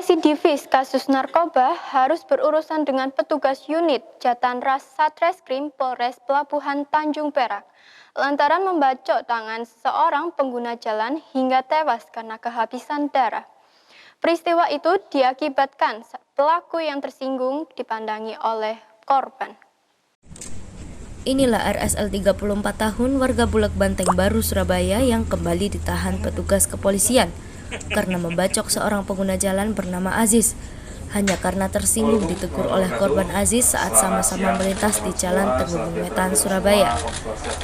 Residivis kasus narkoba harus berurusan dengan petugas unit Jatanras Satreskrim Polres Pelabuhan Tanjung Perak lantaran membacok tangan seorang pengguna jalan hingga tewas karena kehabisan darah. Peristiwa itu diakibatkan pelaku yang tersinggung dipandangi oleh korban. Inilah RSL 34 tahun warga Bulak Banteng Baru, Surabaya yang kembali ditahan petugas kepolisian karena membacok seorang pengguna jalan bernama Aziz hanya karena tersinggung ditegur oleh korban Aziz saat sama-sama melintas di Jalan Tenggung Wetan, Surabaya.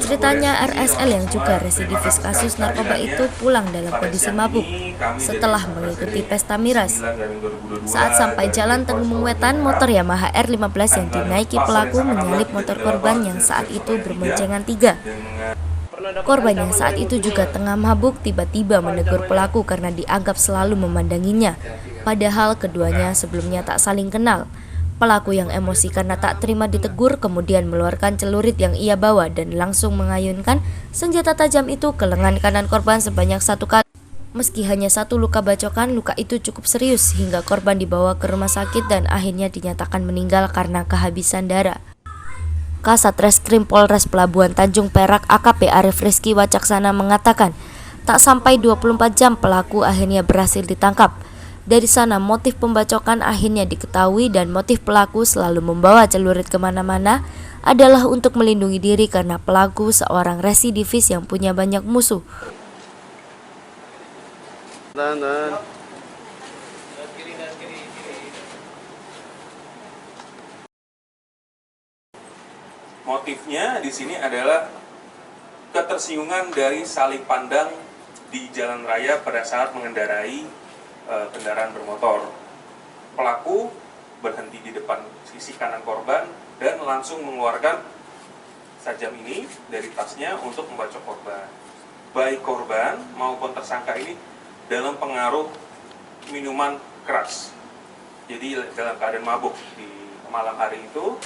Ceritanya RSL yang juga residivis kasus narkoba itu pulang dalam kondisi mabuk setelah mengikuti pesta miras. Saat sampai Jalan Tenggung Wetan, motor Yamaha R15 yang dinaiki pelaku menyalip motor korban yang saat itu berboncengan 3. Korban yang saat itu juga tengah mabuk tiba-tiba menegur pelaku karena dianggap selalu memandanginya, padahal keduanya sebelumnya tak saling kenal. Pelaku yang emosi karena tak terima ditegur kemudian mengeluarkan celurit yang ia bawa dan langsung mengayunkan senjata tajam itu ke lengan kanan korban sebanyak 1 kali. Meski hanya 1 luka bacokan, luka itu cukup serius hingga korban dibawa ke rumah sakit dan akhirnya dinyatakan meninggal karena kehabisan darah. Kasat Reskrim Polres Pelabuhan Tanjung Perak AKP Arif Rizky Wacaksana mengatakan, tak sampai 24 jam pelaku akhirnya berhasil ditangkap. Dari sana motif pembacokan akhirnya diketahui dan motif pelaku selalu membawa celurit kemana-mana adalah untuk melindungi diri karena pelaku seorang residivis yang punya banyak musuh. Motifnya di sini adalah ketersinggungan dari saling pandang di jalan raya pada saat mengendarai kendaraan bermotor. Pelaku berhenti di depan sisi kanan korban dan langsung mengeluarkan sajam ini dari tasnya untuk membacok korban. Baik korban maupun tersangka ini dalam pengaruh minuman keras. Jadi dalam keadaan mabuk di malam hari itu.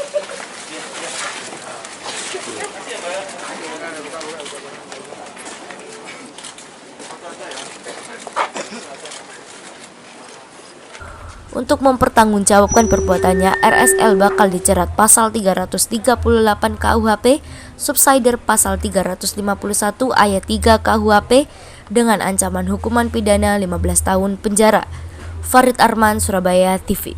Untuk mempertanggungjawabkan perbuatannya, RSL bakal dijerat pasal 338 KUHP, subsider pasal 351 ayat 3 KUHP dengan ancaman hukuman pidana 15 tahun penjara. Farid Arman, Surabaya TV.